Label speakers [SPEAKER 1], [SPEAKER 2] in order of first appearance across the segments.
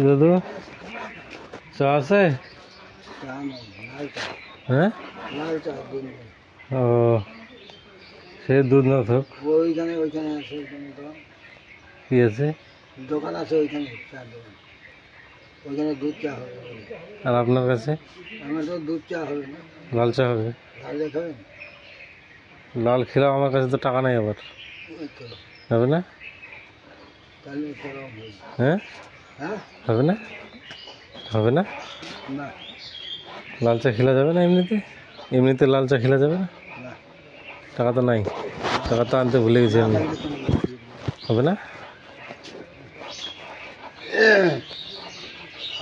[SPEAKER 1] দাদু চা আছে? হ্যাঁ, ও সে দুধ না থাক,
[SPEAKER 2] ওইখানে ওইখানে আছে, ওইখানে তো
[SPEAKER 1] কি আছে?
[SPEAKER 2] দোকান আছে, ওইখানে চা দোকান, ওইখানে দুধ চা হবে।
[SPEAKER 1] আর আপনার কাছে?
[SPEAKER 2] আমার তো দুধ চা হবে না,
[SPEAKER 1] লাল চা হবে।
[SPEAKER 2] লাল চা খাবেন?
[SPEAKER 1] লাল খেলাম, আমার কাছে তো টাকা নাই আবার,
[SPEAKER 2] ওই তো,
[SPEAKER 1] হবে না?
[SPEAKER 2] তাহলে গরম হবে।
[SPEAKER 1] হ্যাঁ,
[SPEAKER 2] হ্যাঁ,
[SPEAKER 1] হবে না, হবে না।
[SPEAKER 2] না
[SPEAKER 1] লাল চা খেলা যাবে না এমনিতে? এমনিতে লাল চা খেলা যাবে না?
[SPEAKER 2] না,
[SPEAKER 1] টাকা তো নাই, টাকা তো আনতে ভুলে গেছি আমি। হবে না?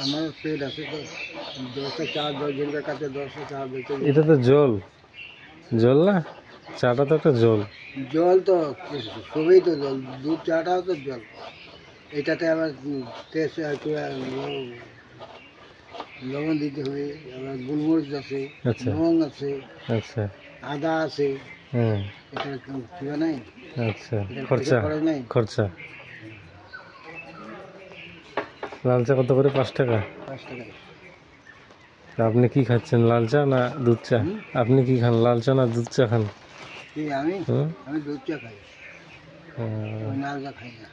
[SPEAKER 2] আমার পেট আছে তো, 10টা চা 10 জনের কাছে 10টা চা বেঁচে।
[SPEAKER 1] এটা তো জল, জল না, চাটা তো একটা জল।
[SPEAKER 2] জল তো সবই তো জল, দুধ চাটাও তো জল। এটাতে আবার টেস্ট একটু লবণ দিতে হবে, আবার গোলমরিচ আছে,
[SPEAKER 1] আচ্ছা
[SPEAKER 2] লবঙ্গ আছে,
[SPEAKER 1] আচ্ছা,
[SPEAKER 2] আদা আছে,
[SPEAKER 1] হুম,
[SPEAKER 2] এটা কিবা নাই,
[SPEAKER 1] আচ্ছা।
[SPEAKER 2] এটা
[SPEAKER 1] খরচা,
[SPEAKER 2] খরচ নাই।
[SPEAKER 1] খরচা। লাল চা কত করে? 5 টাকা।
[SPEAKER 2] 5 টাকা।
[SPEAKER 1] তা আপনি কি খাচ্ছেন, লাল চা না দুধ চা? আপনি কি খান, লাল চা না দুধ চা খান?
[SPEAKER 2] কি আমি?
[SPEAKER 1] হুম,
[SPEAKER 2] আমি দুধ চা খাই, আমি লাল চা খাই না।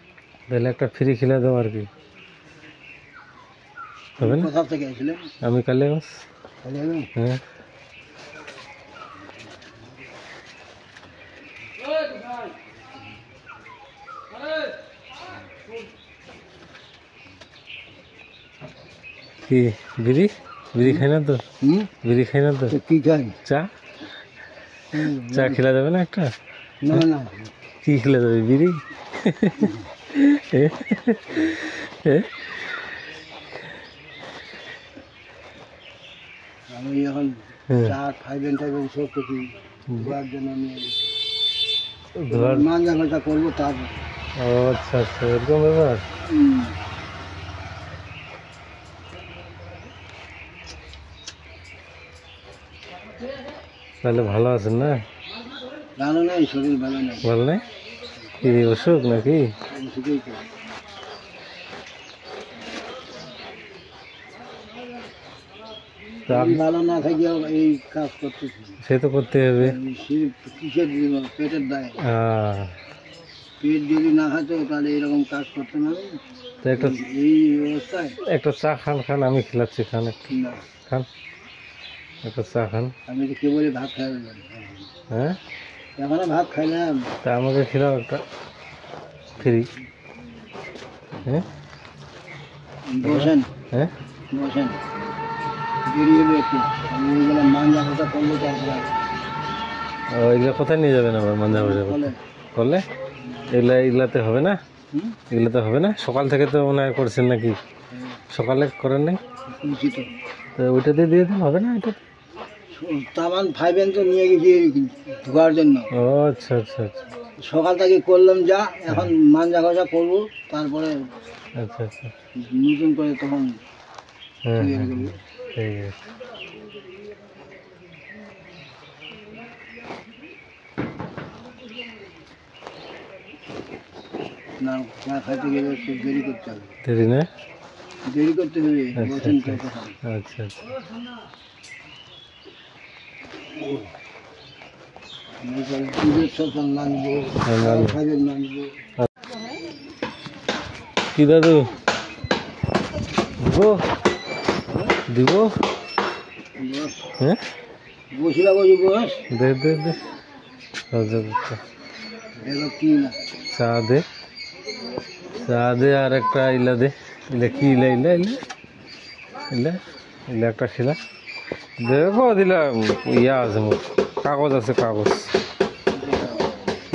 [SPEAKER 1] তাহলে একটা ফ্রি খেলে দেবো আর কি, হবে না?
[SPEAKER 2] কোথা থেকে আসলেন?
[SPEAKER 1] আমি কালে বাস।
[SPEAKER 2] খালি আমি?
[SPEAKER 1] হ্যাঁ, কি বিড়ি? বিড়ি খাই না তো, বিড়ি খাই না তো।
[SPEAKER 2] তো কি খাই?
[SPEAKER 1] চা, চা খেলা যাবে না একটা?
[SPEAKER 2] না না,
[SPEAKER 1] কি খেলে যাবে, বিড়ি?
[SPEAKER 2] আমি এখন চা খাইবেন টাইবেন সব কিছু ধোয়ার জন্য নিয়ে
[SPEAKER 1] ধোয়ার,
[SPEAKER 2] মাজা ঘষা করবো তার।
[SPEAKER 1] ও আচ্ছা আচ্ছা, এরকম ব্যাপার। তাহলে ভালো আছেন না?
[SPEAKER 2] ভালো নাই, শরীর ভালো নাই।
[SPEAKER 1] ভালো নাই? কি অসুখ নাকি?
[SPEAKER 2] ওষুধেই তো।
[SPEAKER 1] তা
[SPEAKER 2] শরীর ভালো না থাকিও এই কাজ করতেছি।
[SPEAKER 1] সে তো করতে হবে।
[SPEAKER 2] কিসের জীবন? পেটের দায়। পেট যদি না খাতো তাহলে এরকম কাজ করতে না।
[SPEAKER 1] তো একটা,
[SPEAKER 2] এই অবস্থায়
[SPEAKER 1] একটা চা খান, খান, আমি খেলাচ্ছি, খান একটু,
[SPEAKER 2] না,
[SPEAKER 1] খান একটা চা খান।
[SPEAKER 2] আমি তো কেবলই ভাত খাই।
[SPEAKER 1] হ্যাঁ,
[SPEAKER 2] এখন ভাত খাইলাম।
[SPEAKER 1] তা আমাকে খেলাও একটা ফ্রি। হ্যাঁ,
[SPEAKER 2] বসেন,
[SPEAKER 1] হ্যাঁ,
[SPEAKER 2] বসেন, বেরিয়ে একটু। আমি ওইগুলো মাঞ্জা কথা করলে তারপরে
[SPEAKER 1] এগুলো কোথায় নিয়ে যাবেন আবার মাঞ্জা ভাজা করতে? করলে এগুলা, এগুলাতে হবে না, এগুলোতে হবে না। সকাল থেকে তো মনে হয় করছেন নাকি? সকালে করেন নাই তো ওইটাতে দিয়ে দিন, হবে না? এটা
[SPEAKER 2] তামান ফাইভেন তো নিয়ে গেছি ধোয়ার জন্য।
[SPEAKER 1] ও আচ্ছা আচ্ছা আচ্ছা,
[SPEAKER 2] সকাল থেকে করলাম যা, এখন মাঞ্জা ঘষা করবো, তারপরে
[SPEAKER 1] আচ্ছা আচ্ছা,
[SPEAKER 2] নতুন করে তখন
[SPEAKER 1] হ্যাঁ
[SPEAKER 2] তৈরি
[SPEAKER 1] হ্যাঁ,
[SPEAKER 2] করবো।
[SPEAKER 1] ঠিক আছে।
[SPEAKER 2] না, চা খাইতে গেলে একটু দেরি করতে হবে,
[SPEAKER 1] দেরি না?
[SPEAKER 2] দেরি করতে হবে।
[SPEAKER 1] আচ্ছা
[SPEAKER 2] বসেন তো
[SPEAKER 1] আচ্ছা
[SPEAKER 2] তখন।
[SPEAKER 1] আচ্ছা আচ্ছা,
[SPEAKER 2] দুধের শোষণ নামবো, ফাইভের নামবো।
[SPEAKER 1] কি দাদু দিব, দিব? হ্যাঁ,
[SPEAKER 2] বসিলা বসি বস,
[SPEAKER 1] দে দে দে, আচ্ছা, আচ্ছা।
[SPEAKER 2] দেখো কি না।
[SPEAKER 1] চা দে, চা দে, আর একটা ইলা দে। ইলা কি ইলা, ইলা ইলা ইলা ইলা একটা খিলা দেখো, দিলাম। ইয়া আছে মোর, কাগজ আছে, কাগজ।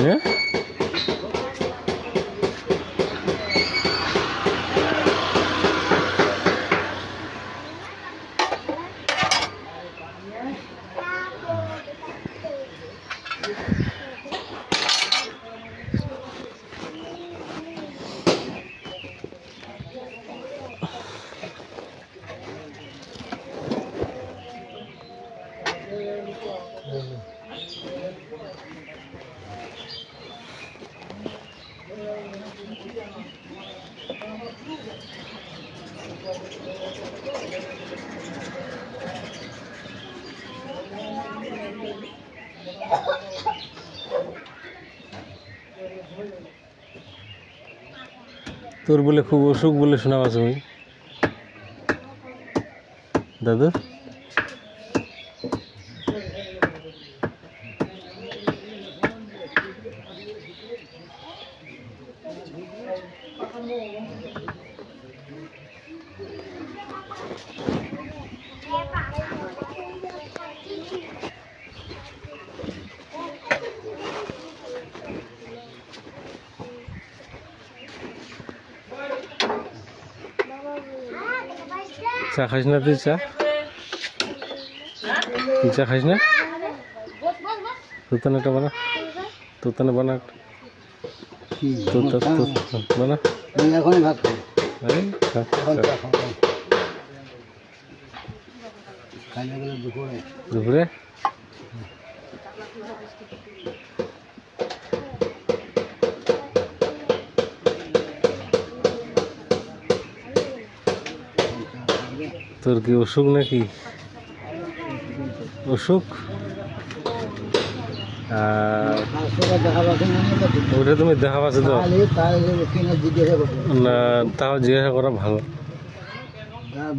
[SPEAKER 1] হ্যাঁ, তোর বলে খুব অসুখ বলে শোনা পাচ্ছ তুমি দাদু? চা খাইস না তুই? চা তুই চা খাইস না? তুতানেটা বানা, তুতানে বানা, বানা।
[SPEAKER 2] এখন ভাত খাই, দুপুরে
[SPEAKER 1] দুপুরে তোর কি অসুখ নাকি? অসুখ? ওটা তুমি দেখা পাচ্ছ তো না? তাও জিজ্ঞাসা করা ভালো।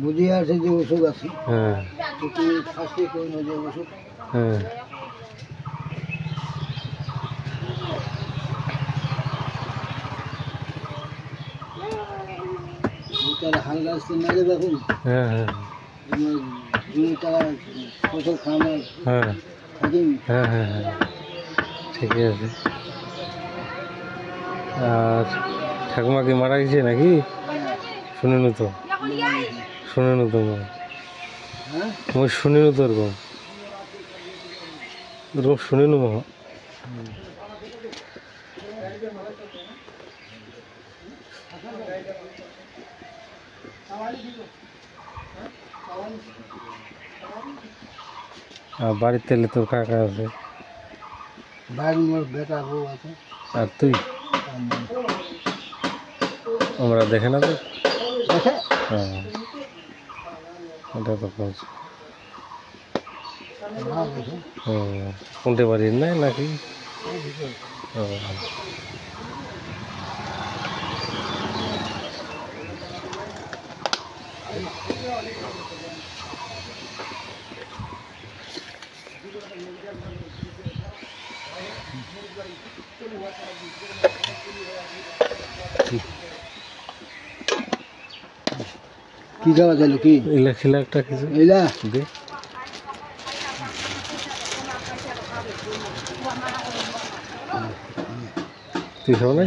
[SPEAKER 2] বুঝে আছে যে অসুখ আছে।
[SPEAKER 1] হ্যাঁ হ্যাঁ
[SPEAKER 2] হালকা আসতে না দেখুন।
[SPEAKER 1] হ্যাঁ হ্যাঁ হ্যাঁ হ্যাঁ হ্যাঁ হ্যাঁ ঠিকই আছে। আর ঠাকুমা কি মারা গেছে নাকি? শুনিনি তো, শুনিনি তো মই শুনিনি তো এরকম, এরকম শুনিনি মা। আর বাড়িতে এলে তোর কাকা আছে?
[SPEAKER 2] বাড়ির মোর বেটা বউ আছে।
[SPEAKER 1] আর তুই? আমরা দেখে না তো? হ্যাঁ ওটা তো বলছি। কোনটা বাড়ির নাই নাকি?
[SPEAKER 2] কি খাওয়া গেল? কি
[SPEAKER 1] ইলা খিলা একটা কিছু
[SPEAKER 2] ইলা
[SPEAKER 1] দে। তুই খাও না?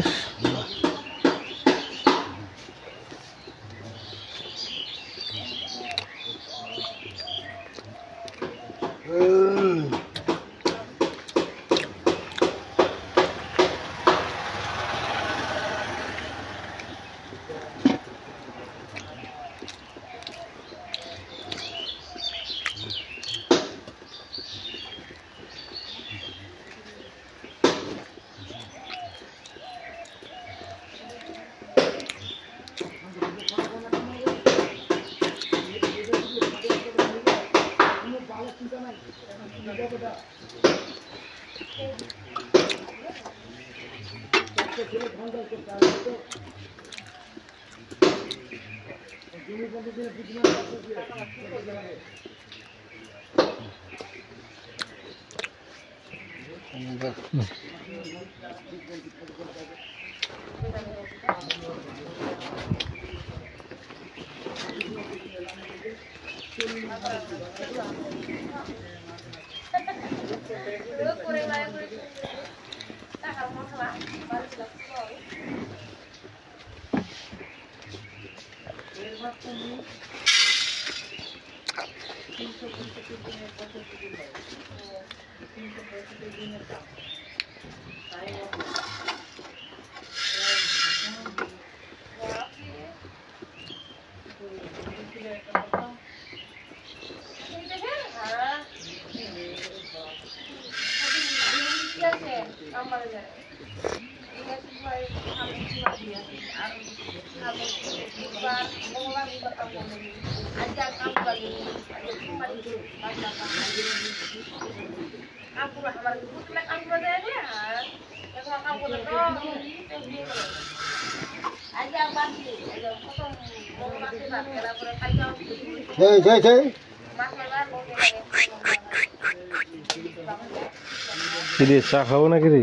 [SPEAKER 1] কি রে চা খাবো নাকি রে?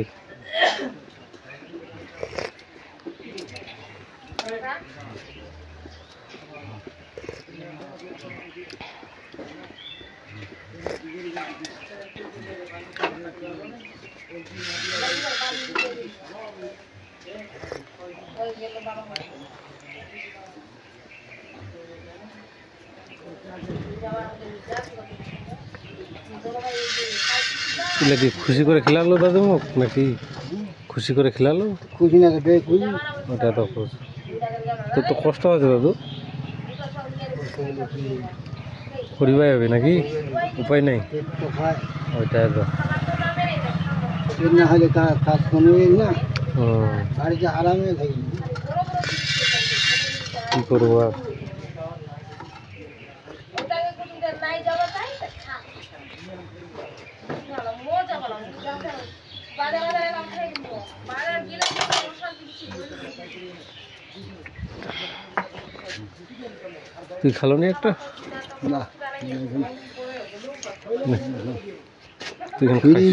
[SPEAKER 1] এগুলা কি খুশি করে খেলালো দাদু মুখ নাকি খুশি করে খেলালো?
[SPEAKER 2] খুশি না বে খুশি
[SPEAKER 1] ওটা তো খুশি। তোর তো কষ্ট আছে দাদু, পরিবার হবে নাকি, উপায় নেই।
[SPEAKER 2] তো খায়
[SPEAKER 1] ওইটাই তো
[SPEAKER 2] পেট না হলে কাজ কোনো না
[SPEAKER 1] হুম,
[SPEAKER 2] বাড়িতে আরামে থাকি।
[SPEAKER 1] কি করবো আর। তুই খালো নি একটা?
[SPEAKER 2] না
[SPEAKER 1] তুই এখন
[SPEAKER 2] ফিরি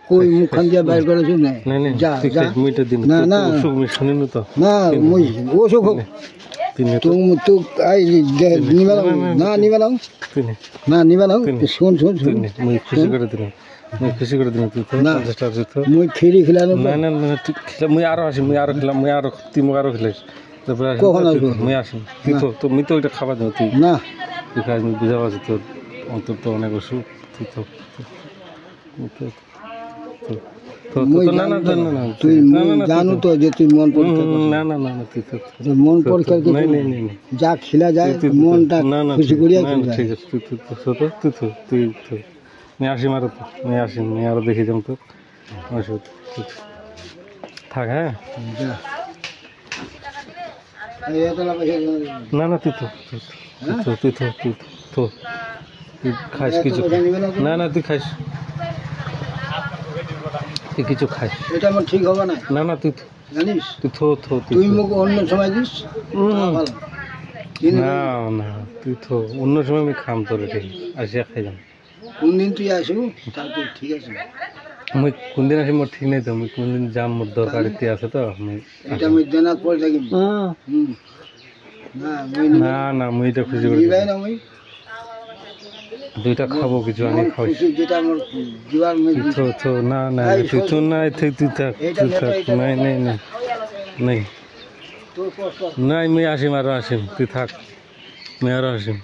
[SPEAKER 2] কই মুখখান দিয়ে বাইর করেছি না
[SPEAKER 1] নাই নাই
[SPEAKER 2] যা
[SPEAKER 1] তুই
[SPEAKER 2] যা
[SPEAKER 1] মিটে দিন
[SPEAKER 2] না না
[SPEAKER 1] অসুখ আমি শুনিনি তো।
[SPEAKER 2] না মুই ওসব হোক
[SPEAKER 1] তুই নে তো,
[SPEAKER 2] তো আই নিবা না নিবা নাও
[SPEAKER 1] তুই নে,
[SPEAKER 2] না নিবা নাও শুন শুন
[SPEAKER 1] তুই
[SPEAKER 2] শুন
[SPEAKER 1] নে, মুই খুশি করে দিলাম, মুই খুশি করে দিলাম। তুই তো
[SPEAKER 2] না।
[SPEAKER 1] 50 টাকা তুই তো
[SPEAKER 2] মুই ফিরি খিলানো
[SPEAKER 1] না না না তুই খেলা, মুই আরো আসি, মুই আরো খেলাম, মুই আরো তুই মোক আরো খেলাইস তারপরে আসি,
[SPEAKER 2] কখন আসবো?
[SPEAKER 1] মুই আসি তুই তো তুমি তো ওইটা খাবার দাও তুই
[SPEAKER 2] না
[SPEAKER 1] তুই খাস, মুই বুঝা পাচ্ছি তোর অন্তর তো অনেক অসুখ। তুই তো
[SPEAKER 2] মুই
[SPEAKER 1] না না
[SPEAKER 2] জানো
[SPEAKER 1] না না
[SPEAKER 2] তুই
[SPEAKER 1] না না
[SPEAKER 2] জানো তো যে তুই মন পরীক্ষা করছিস।
[SPEAKER 1] না না না না তুই তো
[SPEAKER 2] তো মন পরীক্ষা
[SPEAKER 1] নাই নাই নাই নাই
[SPEAKER 2] যা খিলা যায়
[SPEAKER 1] তুই
[SPEAKER 2] মনটা
[SPEAKER 1] না না
[SPEAKER 2] খুশি করিয়া
[SPEAKER 1] না,
[SPEAKER 2] খিলা
[SPEAKER 1] ঠিক আছে তুই তুই তুই তুই তুই তুই আমি আসি মারো তো, আমি আসি, আমি আরো দেখে যাম তো ওষুধ থাক। হ্যাঁ
[SPEAKER 2] যা এই এতলা পয়সা
[SPEAKER 1] না না তুই তো তুই তো তুই তো তুই খাস কিছু, না না তুই খাস, তুই কিছু খাস,
[SPEAKER 2] এটা আমার ঠিক হবে না
[SPEAKER 1] না না তুই
[SPEAKER 2] জানিস
[SPEAKER 1] তুই
[SPEAKER 2] তুই মুখ অন্য সময় দিস ভালো কিন্তু
[SPEAKER 1] না না তুই তো অন্য সময় আমি খাম তোর ঠিক আসিয়া খাই যাম।
[SPEAKER 2] কোন দিন তুই আসবো তাহলে ঠিক আছে
[SPEAKER 1] মুই কোনদিন আসি মোর ঠিক নেই তো, মুই কোনদিন যাম, মোর দরকারিতে আছে তো আমি
[SPEAKER 2] এটা আমি দেনার পরে থাকি না মুই
[SPEAKER 1] না না মুই এটা খুশি করে
[SPEAKER 2] নিবাই না মুই
[SPEAKER 1] দুইটা খাবো কিছু আনি খাওয়াই।
[SPEAKER 2] খুশি যেটা আমার জীবন
[SPEAKER 1] না না তুই তো না তুই থাক তুই থাক, নাই নাই নাই নাই
[SPEAKER 2] তোর কষ্ট
[SPEAKER 1] নাই মুই আসিম আরো আসিম, তুই থাক, মুই আরো আসিম।